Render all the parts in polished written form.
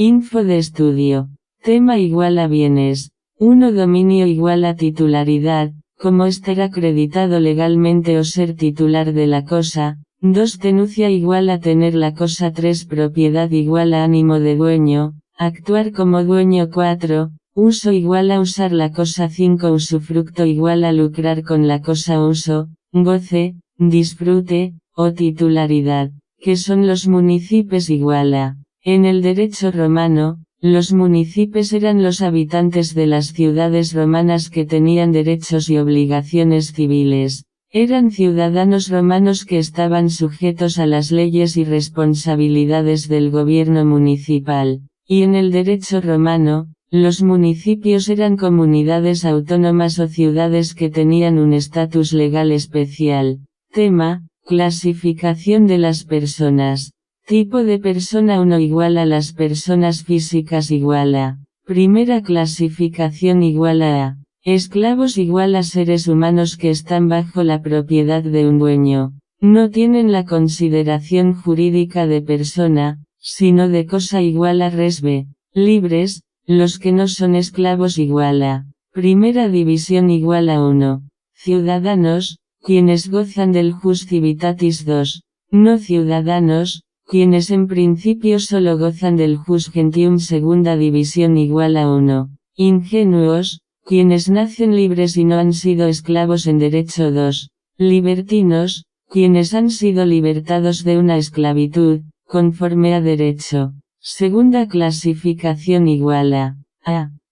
Info de estudio. Tema igual a bienes. 1. Dominio igual a titularidad, como estar acreditado legalmente o ser titular de la cosa. 2. Tenucia igual a tener la cosa. 3. Propiedad igual a ánimo de dueño, actuar como dueño. 4. Uso igual a usar la cosa. 5. Usufructo igual a lucrar con la cosa. Uso, goce, disfrute, o titularidad, que son los municipes igual a. En el derecho romano, los municipes eran los habitantes de las ciudades romanas que tenían derechos y obligaciones civiles. Eran ciudadanos romanos que estaban sujetos a las leyes y responsabilidades del gobierno municipal. Y en el derecho romano, los municipios eran comunidades autónomas o ciudades que tenían un estatus legal especial. Tema: clasificación de las personas. Tipo de persona. 1 igual a las personas físicas igual a. Primera clasificación igual a. Esclavos igual a seres humanos que están bajo la propiedad de un dueño. No tienen la consideración jurídica de persona, sino de cosa. Igual a res b. Libres, los que no son esclavos igual a. Primera división igual a 1. Ciudadanos, quienes gozan del jus civitatis. 2. No ciudadanos, quienes en principio solo gozan del jus gentium. Segunda división igual a 1. Ingenuos, quienes nacen libres y no han sido esclavos en derecho. 2. Libertinos, quienes han sido libertados de una esclavitud, conforme a derecho. Segunda clasificación igual a.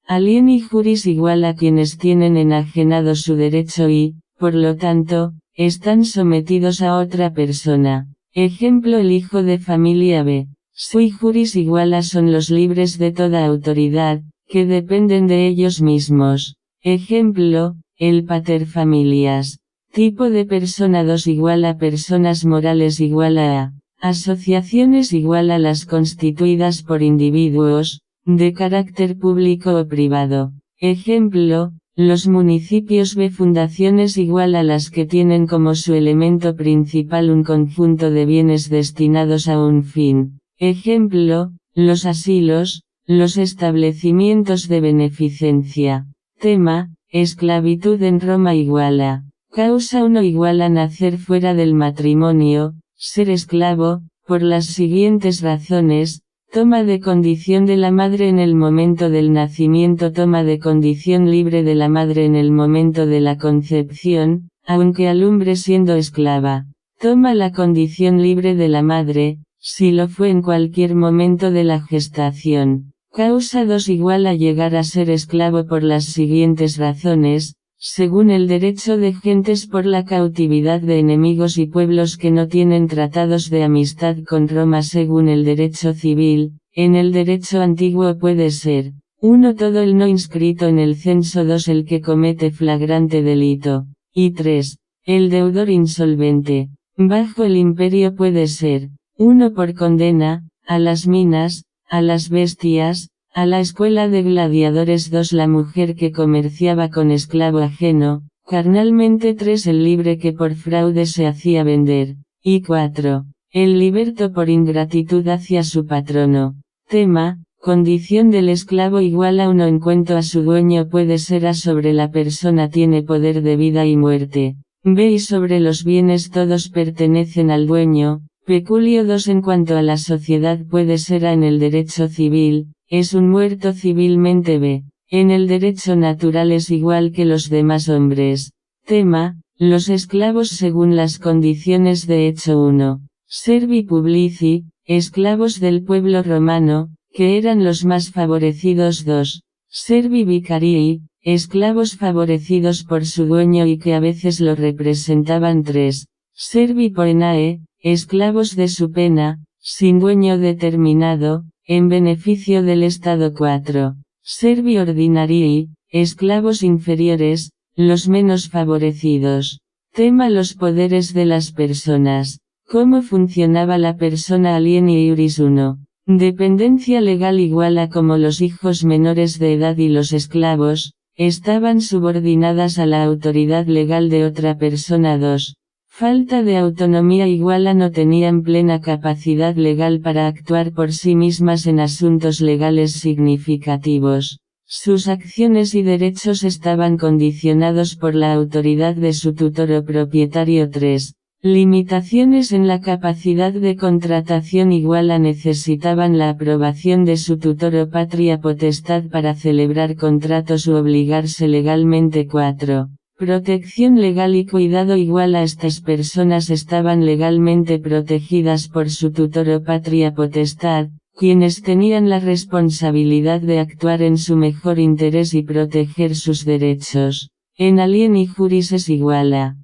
Alieni juris igual a quienes tienen enajenado su derecho y, por lo tanto, están sometidos a otra persona. Ejemplo: el hijo de familia b. Sui juris igual a son los libres de toda autoridad, que dependen de ellos mismos. Ejemplo: el pater familias. Tipo de persona. 2 igual a personas morales igual a. Asociaciones igual a las constituidas por individuos, de carácter público o privado. Ejemplo: los municipios b. Fundaciones igual a las que tienen como su elemento principal un conjunto de bienes destinados a un fin. Ejemplo: los asilos, los establecimientos de beneficencia. Tema: esclavitud en Roma igual a. Causa. 1 igual a nacer fuera del matrimonio, ser esclavo, por las siguientes razones: toma de condición de la madre en el momento del nacimiento, toma de condición libre de la madre en el momento de la concepción, aunque alumbre siendo esclava. Toma la condición libre de la madre, si lo fue en cualquier momento de la gestación. Causa. 2 igual a llegar a ser esclavo por las siguientes razones: según el derecho de gentes, por la cautividad de enemigos y pueblos que no tienen tratados de amistad con Roma. Según el derecho civil, en el derecho antiguo puede ser: 1 todo el no inscrito en el censo. 2 el que comete flagrante delito. Y 3 el deudor insolvente. Bajo el imperio puede ser: 1 por condena, a las minas, a las bestias, a la escuela de gladiadores. 2 la mujer que comerciaba con esclavo ajeno, carnalmente. 3 el libre que por fraude se hacía vender. Y 4 el liberto por ingratitud hacia su patrono. Tema: condición del esclavo igual a 1 en cuanto a su dueño puede ser: a sobre la persona tiene poder de vida y muerte. B y sobre los bienes todos pertenecen al dueño. Peculio. 2 en cuanto a la sociedad puede ser: a en el derecho civil, es un muerto civilmente. B en el derecho natural es igual que los demás hombres. Tema: los esclavos según las condiciones de hecho. 1. Servi publici, esclavos del pueblo romano, que eran los más favorecidos. 2. Servi vicarii, esclavos favorecidos por su dueño y que a veces lo representaban. 3. Servi poenae, esclavos de su pena, sin dueño determinado, en beneficio del Estado. 4. Servi ordinarii, esclavos inferiores, los menos favorecidos. Tema: los poderes de las personas. ¿Cómo funcionaba la persona alieni iuris? 1. Dependencia legal igual a como los hijos menores de edad y los esclavos, estaban subordinadas a la autoridad legal de otra persona. 2. Falta de autonomía igual a no tenían plena capacidad legal para actuar por sí mismas en asuntos legales significativos. Sus acciones y derechos estaban condicionados por la autoridad de su tutor o propietario. 3. Limitaciones en la capacidad de contratación igual a necesitaban la aprobación de su tutor o patria potestad para celebrar contratos u obligarse legalmente. 4. Protección legal y cuidado igual a estas personas estaban legalmente protegidas por su tutor o patria potestad, quienes tenían la responsabilidad de actuar en su mejor interés y proteger sus derechos. En alieni juris es igual a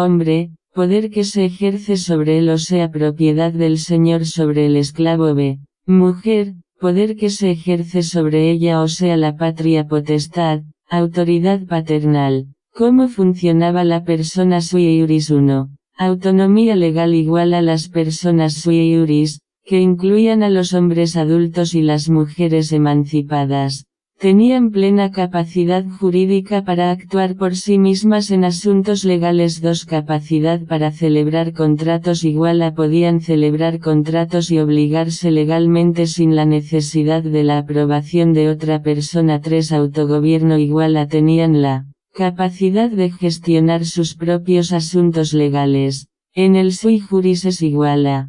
hombre, poder que se ejerce sobre él o sea propiedad del señor sobre el esclavo. B. Mujer, poder que se ejerce sobre ella o sea la patria potestad, autoridad paternal. ¿Cómo funcionaba la persona sui iuris? 1. Autonomía legal igual a las personas sui iuris, que incluían a los hombres adultos y las mujeres emancipadas. Tenían plena capacidad jurídica para actuar por sí mismas en asuntos legales. 2. Capacidad para celebrar contratos igual a podían celebrar contratos y obligarse legalmente sin la necesidad de la aprobación de otra persona. 3. Autogobierno igual a tenían la capacidad de gestionar sus propios asuntos legales. En el sui juris es igual a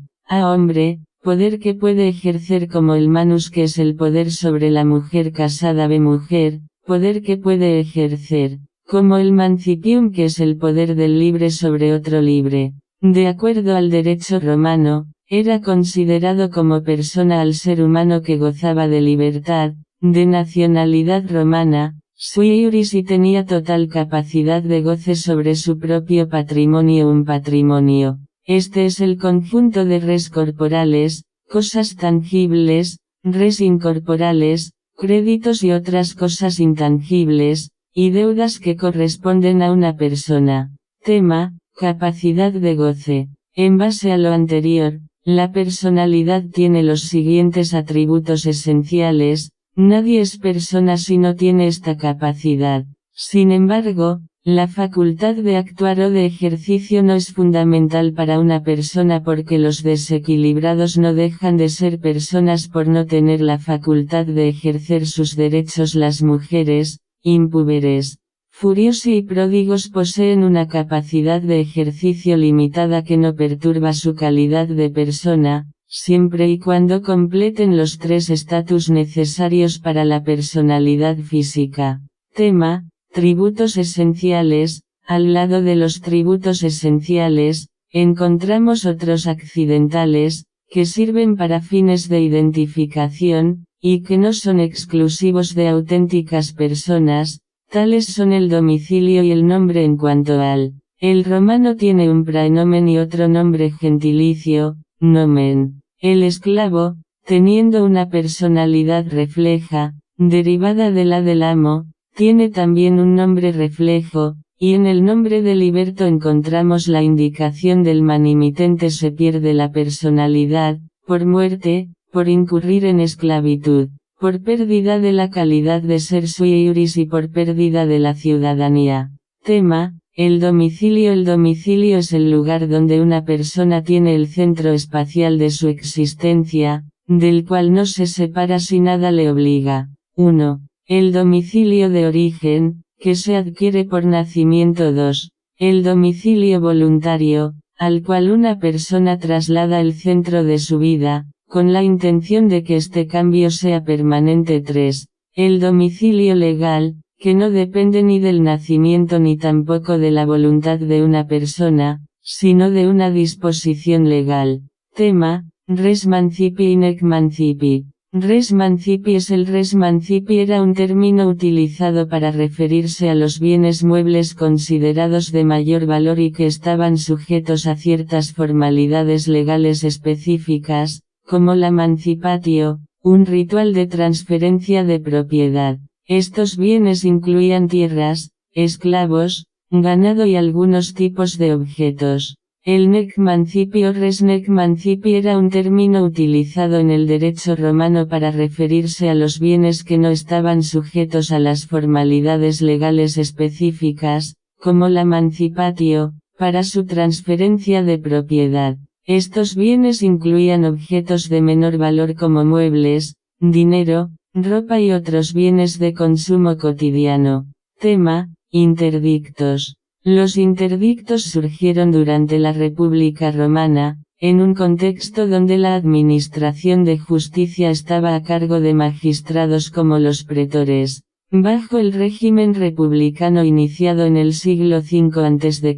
hombre, poder que puede ejercer como el manus que es el poder sobre la mujer casada. B. Mujer, poder que puede ejercer, como el mancipium que es el poder del libre sobre otro libre. De acuerdo al derecho romano, era considerado como persona al ser humano que gozaba de libertad, de nacionalidad romana, sui iuris y tenía total capacidad de goce sobre su propio patrimonio. Un patrimonio. Este es el conjunto de res corporales, cosas tangibles, res incorporales, créditos y otras cosas intangibles, y deudas que corresponden a una persona. Tema, capacidad de goce. En base a lo anterior, la personalidad tiene los siguientes atributos esenciales. Nadie es persona si no tiene esta capacidad. Sin embargo, la facultad de actuar o de ejercicio no es fundamental para una persona porque los desequilibrados no dejan de ser personas por no tener la facultad de ejercer sus derechos. Las mujeres, impúberes, furiosi y pródigos poseen una capacidad de ejercicio limitada que no perturba su calidad de persona, siempre y cuando completen los 3 estatus necesarios para la personalidad física. Tema, tributos esenciales. Al lado de los tributos esenciales, encontramos otros accidentales, que sirven para fines de identificación, y que no son exclusivos de auténticas personas, tales son el domicilio y el nombre. En cuanto al, el romano tiene un praenomen y otro nombre gentilicio, nomen. El esclavo, teniendo una personalidad refleja, derivada de la del amo, tiene también un nombre reflejo, y en el nombre de liberto encontramos la indicación del manimitente. Se pierde la personalidad, por muerte, por incurrir en esclavitud, por pérdida de la calidad de ser sui iuris y por pérdida de la ciudadanía. Tema, el domicilio. El domicilio es el lugar donde una persona tiene el centro espacial de su existencia, del cual no se separa si nada le obliga. 1. El domicilio de origen, que se adquiere por nacimiento. 2. El domicilio voluntario, al cual una persona traslada el centro de su vida, con la intención de que este cambio sea permanente. 3. El domicilio legal, que no depende ni del nacimiento ni tampoco de la voluntad de una persona, sino de una disposición legal. Tema, res mancipi y nec mancipi. Res mancipi es el res mancipi era un término utilizado para referirse a los bienes muebles considerados de mayor valor y que estaban sujetos a ciertas formalidades legales específicas, como la mancipatio, un ritual de transferencia de propiedad. Estos bienes incluían tierras, esclavos, ganado y algunos tipos de objetos. El nec mancipi o res nec mancipi era un término utilizado en el derecho romano para referirse a los bienes que no estaban sujetos a las formalidades legales específicas, como la mancipatio, para su transferencia de propiedad. Estos bienes incluían objetos de menor valor como muebles, dinero, ropa y otros bienes de consumo cotidiano. Tema: interdictos. Los interdictos surgieron durante la República Romana, en un contexto donde la administración de justicia estaba a cargo de magistrados como los pretores. Bajo el régimen republicano iniciado en el siglo V a.C.,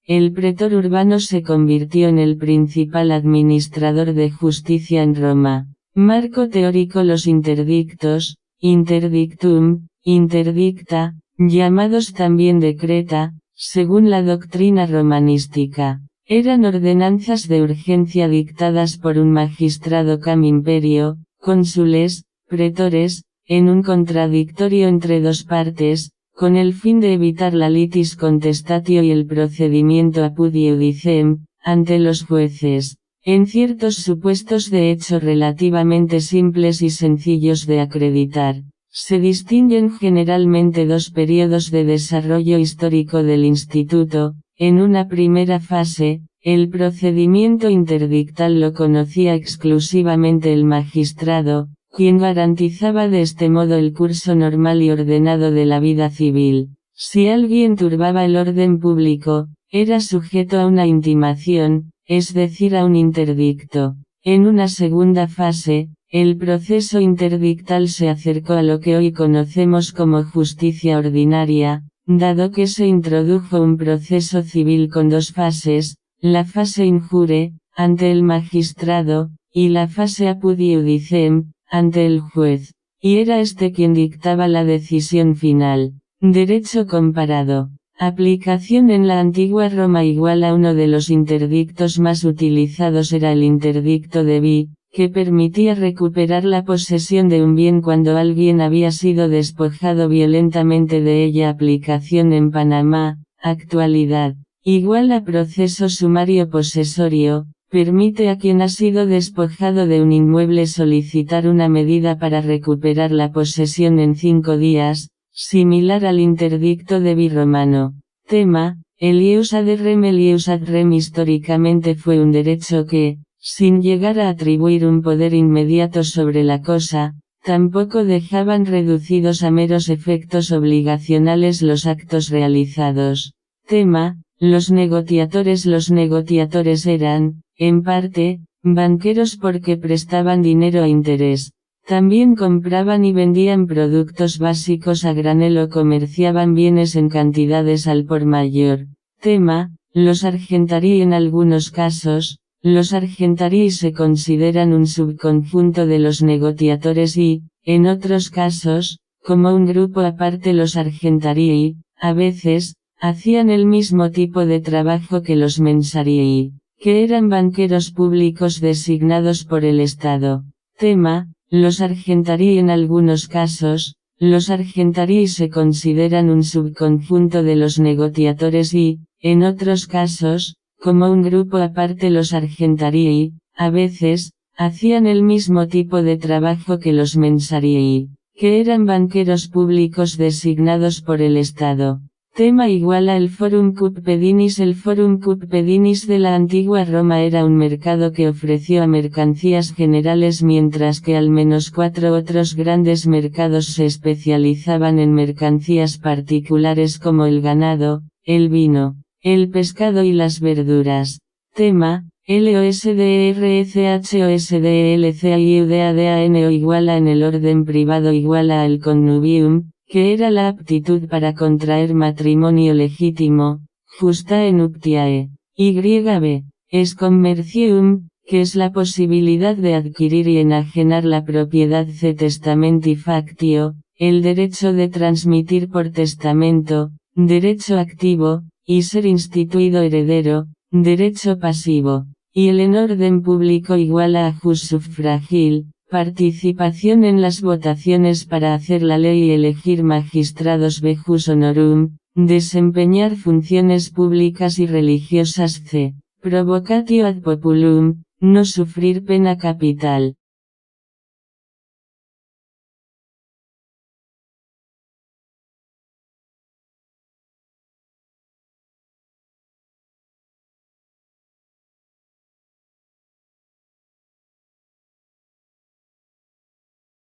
el pretor urbano se convirtió en el principal administrador de justicia en Roma. Marco teórico: los interdictos, interdictum, interdicta, llamados también decreta, según la doctrina romanística, eran ordenanzas de urgencia dictadas por un magistrado cam imperio, cónsules, pretores, en un contradictorio entre dos partes, con el fin de evitar la litis contestatio y el procedimiento apud iudicem, ante los jueces, en ciertos supuestos de hecho relativamente simples y sencillos de acreditar. Se distinguen generalmente dos periodos de desarrollo histórico del instituto. En una primera fase, el procedimiento interdictal lo conocía exclusivamente el magistrado, quien garantizaba de este modo el curso normal y ordenado de la vida civil. Si alguien turbaba el orden público, era sujeto a una intimación, es decir, a un interdicto. En una segunda fase, el proceso interdictal se acercó a lo que hoy conocemos como justicia ordinaria, dado que se introdujo un proceso civil con dos fases, la fase in jure, ante el magistrado, y la fase apud iudicem, ante el juez, y era este quien dictaba la decisión final. Derecho comparado. Aplicación en la antigua Roma. Uno de los interdictos más utilizados era el interdicto de vi, que permitía recuperar la posesión de un bien cuando alguien había sido despojado violentamente de ella. Aplicación en Panamá, actualidad, igual a proceso sumario posesorio, permite a quien ha sido despojado de un inmueble solicitar una medida para recuperar la posesión en 5 días, similar al interdicto de vi romano. Tema: el ius ad rem. El ius ad rem históricamente fue un derecho que, sin llegar a atribuir un poder inmediato sobre la cosa, tampoco dejaban reducidos a meros efectos obligacionales los actos realizados. Tema: los negociatores. Los negociatores eran, en parte, banqueros porque prestaban dinero a interés. También compraban y vendían productos básicos a granel o comerciaban bienes en cantidades al por mayor. Tema: los argentarii. En algunos casos, los argentarii se consideran un subconjunto de los negociatores y, en otros casos, como un grupo aparte. Los argentarii, a veces, hacían el mismo tipo de trabajo que los mensarii, que eran banqueros públicos designados por el Estado. Tema: los argentarii. En algunos casos, los argentarii se consideran un subconjunto de los negociatores y, en otros casos, como un grupo aparte. Los argentarii, a veces, hacían el mismo tipo de trabajo que los mensarii, que eran banqueros públicos designados por el Estado. Tema: igual a el Forum Cuppedinis. El Forum Cuppedinis de la antigua Roma era un mercado que ofreció a mercancías generales, mientras que al menos 4 otros grandes mercados se especializaban en mercancías particulares como el ganado, el vino, el pescado y las verduras. Tema: LOSDRCHOSDLCIUDADAN. o igual a en el orden privado igual a el connubium, que era la aptitud para contraer matrimonio legítimo, justae nuptiae. YB, es commercium, que es la posibilidad de adquirir y enajenar la propiedad c testamenti factio, el derecho de transmitir por testamento, derecho activo, y ser instituido heredero, derecho pasivo, y el en orden público igual a jus suffragil, participación en las votaciones para hacer la ley y elegir magistrados b jus honorum, desempeñar funciones públicas y religiosas c. provocatio ad populum, no sufrir pena capital.